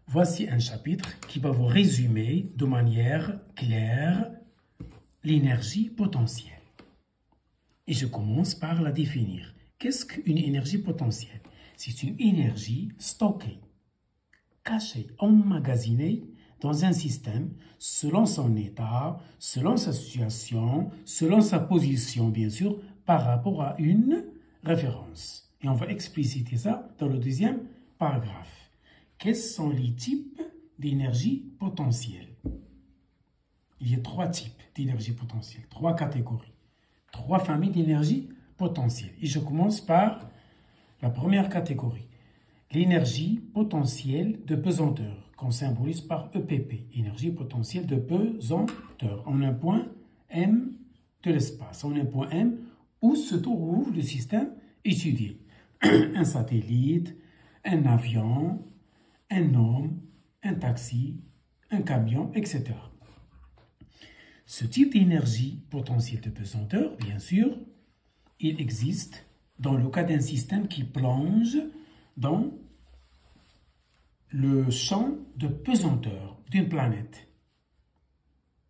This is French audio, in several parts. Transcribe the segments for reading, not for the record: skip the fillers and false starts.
Voici un chapitre qui va vous résumer de manière claire l'énergie potentielle. Et je commence par la définir. Qu'est-ce qu'une énergie potentielle? C'est une énergie stockée, cachée, emmagasinée dans un système selon son état, selon sa situation, selon sa position, bien sûr, par rapport à une référence. Et on va expliciter ça dans le deuxième paragraphe. Quels sont les types d'énergie potentielle? Il y a 3 types d'énergie potentielle, 3 catégories, 3 familles d'énergie potentielle. Et je commence par la première catégorie, l'énergie potentielle de pesanteur, qu'on symbolise par EPP, énergie potentielle de pesanteur, en un point M de l'espace, en un point M où se trouve le système étudié. Un satellite, un avion, un homme, un taxi, un camion, etc. Ce type d'énergie potentielle de pesanteur, bien sûr, il existe dans le cas d'un système qui plonge dans le champ de pesanteur d'une planète.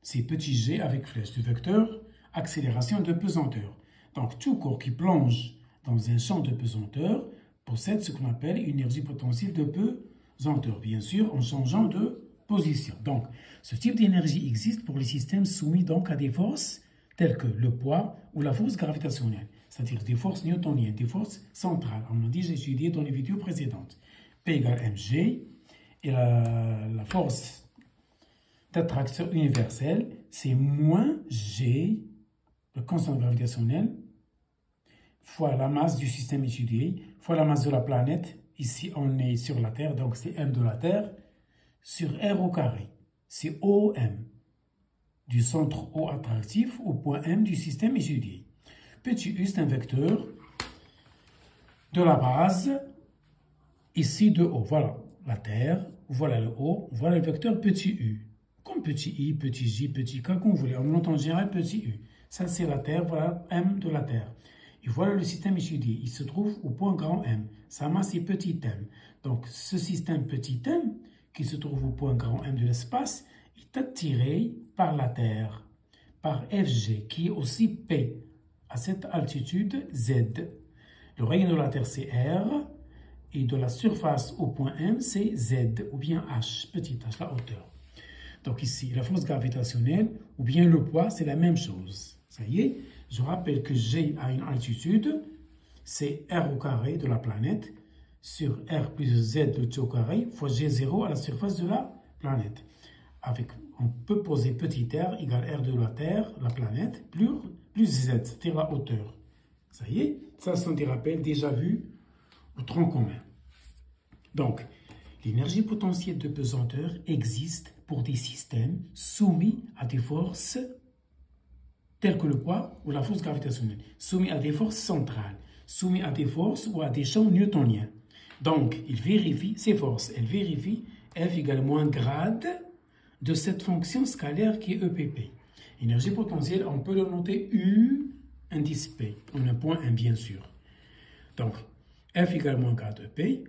C'est petit g avec flèche du vecteur accélération de pesanteur. Donc tout corps qui plonge dans un champ de pesanteur possède ce qu'on appelle une énergie potentielle de pesanteur, bien sûr en changeant de position. Donc ce type d'énergie existe pour les systèmes soumis donc à des forces telles que le poids ou la force gravitationnelle, c'est-à-dire des forces newtoniennes, des forces centrales. On a déjà étudié dans les vidéos précédentes. P égale mg et la force d'attraction universelle, c'est moins g, le constant gravitationnel, fois la masse du système étudié, fois la masse de la planète. Ici, on est sur la Terre, donc c'est m de la Terre, sur r au carré. C'est OM, du centre O attractif au point M du système étudié. Petit u, c'est un vecteur de la base, ici de O. Voilà la Terre, voilà le O, voilà le vecteur petit u. Comme petit i, petit j, petit k, comme vous voulez. On entend en général petit u. Ça, c'est la Terre, voilà M de la Terre. Et voilà le système étudié. Il se trouve au point grand M. Sa masse est petit m. Donc, ce système petit m, qui se trouve au point grand M de l'espace, est attiré par la Terre, par Fg, qui est aussi P, à cette altitude Z. Le rayon de la Terre, c'est R, et de la surface au point M, c'est Z, ou bien H, petit h, la hauteur. Donc ici, la force gravitationnelle, ou bien le poids, c'est la même chose. Ça y est, je rappelle que G a une altitude, c'est R au carré de la planète, sur R plus Z, le T au carré, fois G0 à la surface de la planète. On peut poser petit r égale R de la Terre, la planète, plus Z, c'est-à-dire la hauteur. Ça y est, ça sont des rappels déjà vus au tronc commun. Donc, l'énergie potentielle de pesanteur existe pour des systèmes soumis à des forces telles que le poids ou la force gravitationnelle, soumis à des forces centrales, soumis à des forces ou à des champs newtoniens. Donc, il vérifie ces forces. Elle vérifie F égale moins grade de cette fonction scalaire qui est EPP. Énergie potentielle, on peut le noter U indice P, en un point 1 bien sûr. Donc, F égale moins grade EP.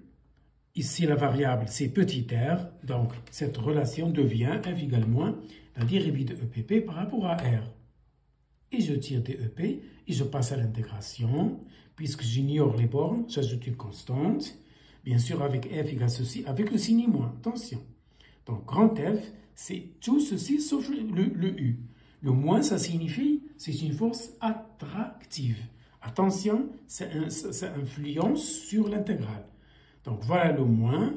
Ici, la variable, c'est petit r. Donc, cette relation devient F égale moins la dérivée de EPP par rapport à R. Et je tire des EP et je passe à l'intégration. Puisque j'ignore les bornes, j'ajoute une constante. Bien sûr, avec F égale ceci, avec le signe moins. Attention. Donc, grand F, c'est tout ceci sauf le U. Le moins, ça signifie, c'est une force attractive. Attention, ça influence sur l'intégrale. Donc, voilà le moins.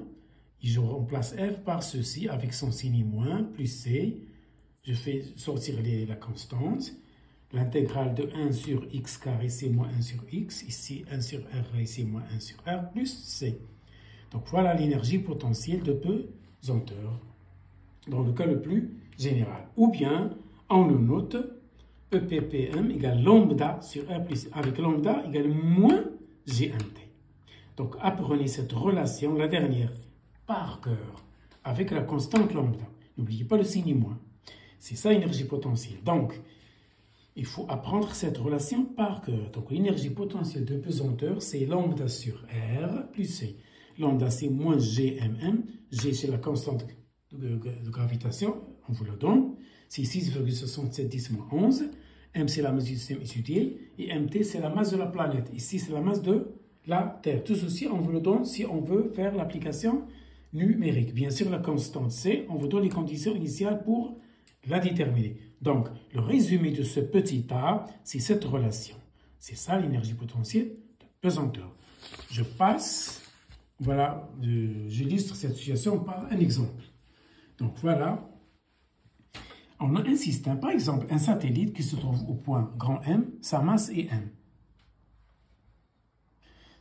Et je remplace F par ceci avec son signe moins, plus C. Je fais sortir la constante. L'intégrale de 1 sur x carré, c'est moins 1 sur x. Ici, 1 sur r, c'est moins 1 sur r, plus c. Donc, voilà l'énergie potentielle de pesanteur, dans le cas le plus général. Ou bien, on le note, EPPM égale lambda sur r plus avec lambda égale moins g1t. Donc, apprenez cette relation, la dernière, par cœur, avec la constante lambda. N'oubliez pas le signe moins. C'est ça l'énergie potentielle. Donc, il faut apprendre cette relation par cœur. Donc, l'énergie potentielle de pesanteur, c'est lambda sur R plus C. lambda c'est moins GMM. G c'est la constante de gravitation, on vous le donne. C'est 6,67 10 moins 11. M c'est la masse du système étudié. Et MT c'est la masse de la planète. Ici c'est la masse de la Terre. Tout ceci, on vous le donne si on veut faire l'application numérique. Bien sûr, la constante C, on vous donne les conditions initiales pour la déterminer. Donc, le résumé de ce petit A, c'est cette relation. C'est ça l'énergie potentielle de pesanteur. Je passe, voilà, j'illustre cette situation par un exemple. Donc voilà, on a un système, par exemple, un satellite qui se trouve au point grand M, sa masse est M.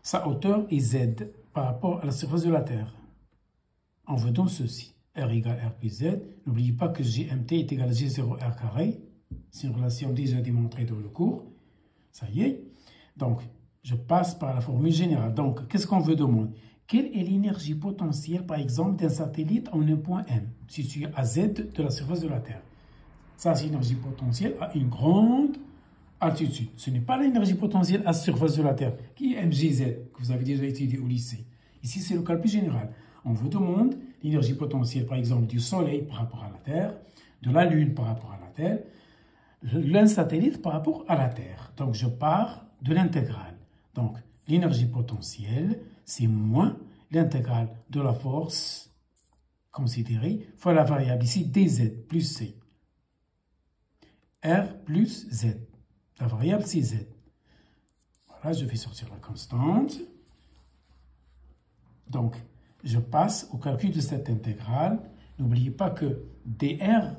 Sa hauteur est Z par rapport à la surface de la Terre. On veut donc ceci. R égale R plus Z. N'oubliez pas que GMT est égal à G0 R carré. C'est une relation déjà démontrée dans le cours. Ça y est. Donc, je passe par la formule générale. Donc, qu'est-ce qu'on veut demander? Quelle est l'énergie potentielle, par exemple, d'un satellite en un point M, situé à Z de la surface de la Terre? Ça, c'est l'énergie potentielle à une grande altitude. Ce n'est pas l'énergie potentielle à la surface de la Terre, qui est MGZ, que vous avez déjà étudié au lycée. Ici, c'est le calcul général. On vous demande l'énergie potentielle, par exemple, du Soleil par rapport à la Terre, de la Lune par rapport à la Terre, d'un satellite par rapport à la Terre. Donc, je pars de l'intégrale. Donc, l'énergie potentielle, c'est moins l'intégrale de la force considérée fois la variable ici, dz plus c. R plus z. La variable, c'est z. Voilà, je vais sortir la constante. Donc, je passe au calcul de cette intégrale. N'oubliez pas que dr,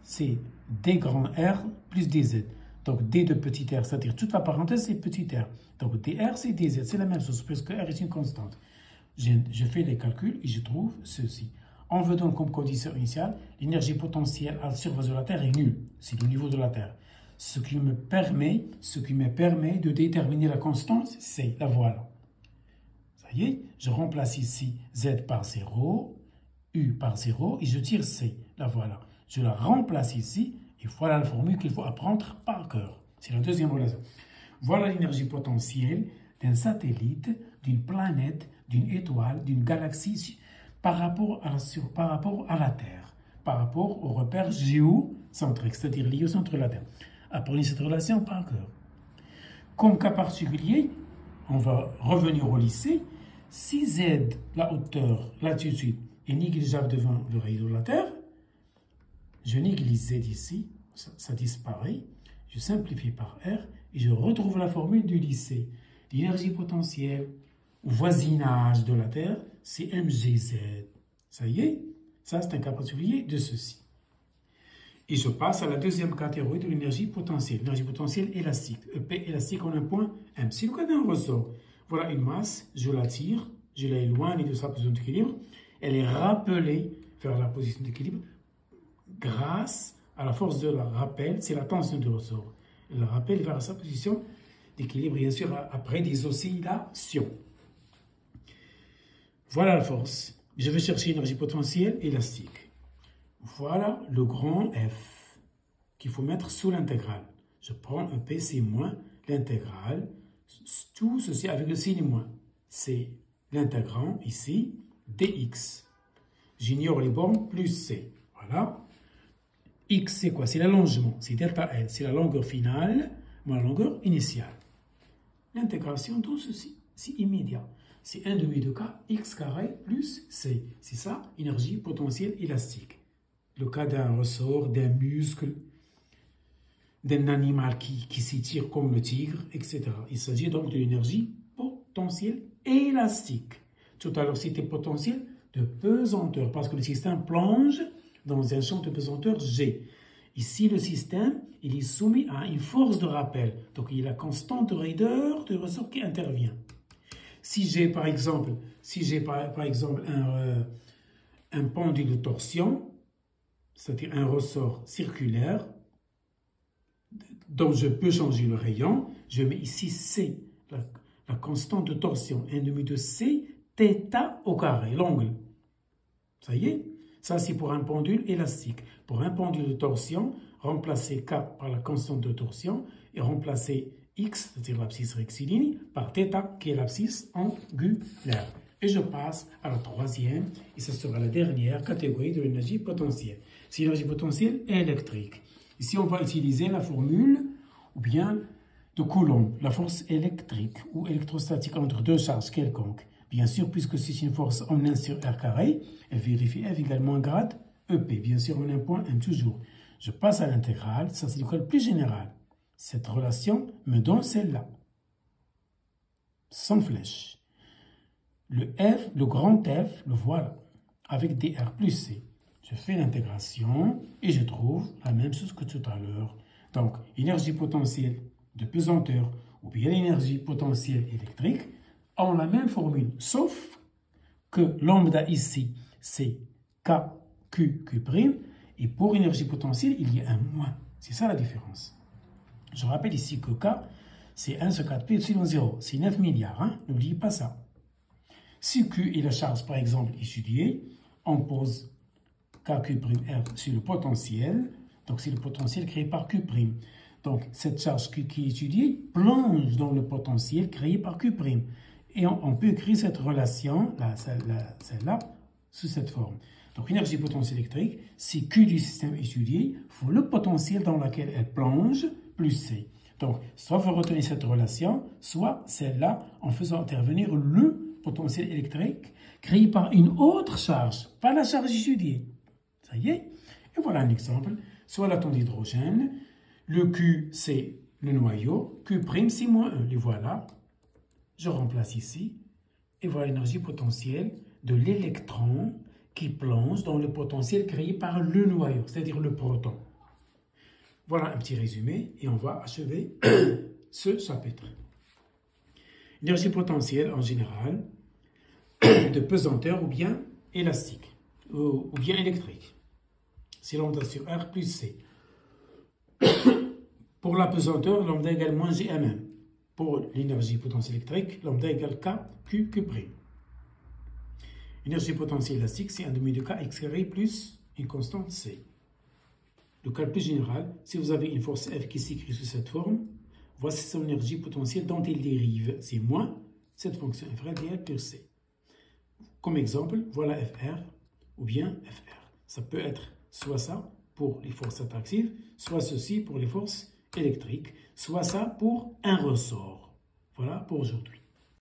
c'est d grand R plus dz. Donc, d de petit r, c'est-à-dire toute la parenthèse, c'est petit r. Donc, dr, c'est dz. C'est la même chose, puisque r est une constante. Je fais les calculs et je trouve ceci. On veut donc comme condition initiale, l'énergie potentielle à la surface de la Terre est nulle. C'est le niveau de la Terre. Ce qui me permet de déterminer la constante, c'est la voilà. Ça y est, je remplace ici Z par 0, U par 0 et je tire C. La voilà. Je la remplace ici et voilà la formule qu'il faut apprendre par cœur. C'est la deuxième relation. Voilà l'énergie potentielle d'un satellite, d'une planète, d'une étoile, d'une galaxie par rapport à la Terre, par rapport au repère géocentrique, c'est-à-dire lié au centre de la Terre. Apprenez cette relation par cœur. Comme cas particulier, on va revenir au lycée. Si Z, la hauteur, l'altitude, est négligeable devant le rayon de la Terre, je néglige Z ici, ça disparaît, je simplifie par R et je retrouve la formule du lycée. L'énergie potentielle au voisinage de la Terre, c'est mgz. Ça y est, ça c'est un cas particulier de ceci. Et je passe à la deuxième catégorie de l'énergie potentielle. L'énergie potentielle élastique. EP élastique en un point M. Si le cas d'un ressort, voilà une masse, je la tire, je la éloigne de sa position d'équilibre, elle est rappelée vers la position d'équilibre grâce à la force de la rappel, c'est la tension du ressort. Elle la rappelle vers sa position d'équilibre, bien sûr, après des oscillations. Voilà la force. Je vais chercher l'énergie potentielle élastique. Voilà le grand F qu'il faut mettre sous l'intégrale. Je prends EP, c'est moins l'intégrale. Tout ceci avec le signe moins. C'est l'intégrant ici, dx. J'ignore les bornes plus c. Voilà. X, c'est quoi? C'est l'allongement. C'est delta L. C'est la longueur finale moins la longueur initiale. L'intégration de ceci, c'est immédiat. C'est 1 demi de k, x carré plus c. C'est ça, énergie potentielle élastique. Le cas d'un ressort, d'un muscle, d'un animal qui s'étire comme le tigre, etc. Il s'agit donc de l'énergie potentielle élastique. Tout à l'heure, c'était potentiel de pesanteur, parce que le système plonge dans un champ de pesanteur G. Ici, le système, il est soumis à une force de rappel. Donc, il y a la constante de raideur du ressort qui intervient. Si j'ai par exemple, un pendule de torsion, c'est-à-dire un ressort circulaire, dont je peux changer le rayon, je mets ici C, la constante de torsion, 1 demi de C, θ au carré, l'angle. Ça y est? Ça, c'est pour un pendule élastique. Pour un pendule de torsion, remplacer K par la constante de torsion et remplacer X, c'est-à-dire l'abscisse rectiligne, par θ, qui est l'abscisse angulaire. Et je passe à la troisième, et ce sera la dernière catégorie de l'énergie potentielle. C'est l'énergie potentielle électrique. Ici, on va utiliser la formule, ou bien de Coulomb, la force électrique ou électrostatique entre deux charges quelconques. Bien sûr, puisque c'est une force en 1 sur R carré, elle vérifie F égale moins grade EP. Bien sûr, en un point, M toujours. Je passe à l'intégrale, ça c'est le cas le plus général. Cette relation me donne celle-là, sans flèche. Le F, le grand F, le voilà, avec dr plus C. Je fais l'intégration et je trouve la même chose que tout à l'heure. Donc, énergie potentielle de pesanteur ou bien l'énergie potentielle électrique ont la même formule, sauf que lambda ici, c'est KQQ', et pour énergie potentielle, il y a un moins. C'est ça la différence. Je rappelle ici que K, c'est 1 sur 4 pi epsilon 0, c'est 9 milliards, hein? N'oubliez pas ça. Si Q est la charge, par exemple, étudiée, on pose KQ'(R) sur le potentiel, donc c'est le potentiel créé par Q'. Donc cette charge Q qui est étudiée plonge dans le potentiel créé par Q'. Et on peut écrire cette relation, celle-là, sous cette forme. Donc énergie potentielle électrique, c'est Q du système étudié fois le potentiel dans lequel elle plonge, plus C. Donc, soit vous retenez cette relation, soit celle-là, en faisant intervenir le potentiel électrique créé par une autre charge, pas la charge étudiée. Ça y est. Et voilà un exemple. Soit l'atome d'hydrogène, le Q, c'est le noyau, Q', c'est moins 1. Les voilà. Je remplace ici. Et voilà l'énergie potentielle de l'électron qui plonge dans le potentiel créé par le noyau, c'est-à-dire le proton. Voilà un petit résumé et on va achever ce chapitre. Énergie potentielle en général de pesanteur ou bien élastique ou bien électrique. C'est lambda sur R plus C. Pour la pesanteur, lambda égale moins Gmm. Pour l'énergie potentielle électrique, lambda égale KQQ'. Énergie potentielle élastique, c'est 1/2 de K x carré plus une constante C. Le cas le plus général, si vous avez une force F qui s'écrit sous cette forme, voici son énergie potentielle dont elle dérive. C'est moins cette fonction F réelle plus C. Comme exemple, voilà FR ou bien FR. Ça peut être soit ça pour les forces attractives, soit ceci pour les forces électriques, soit ça pour un ressort. Voilà pour aujourd'hui.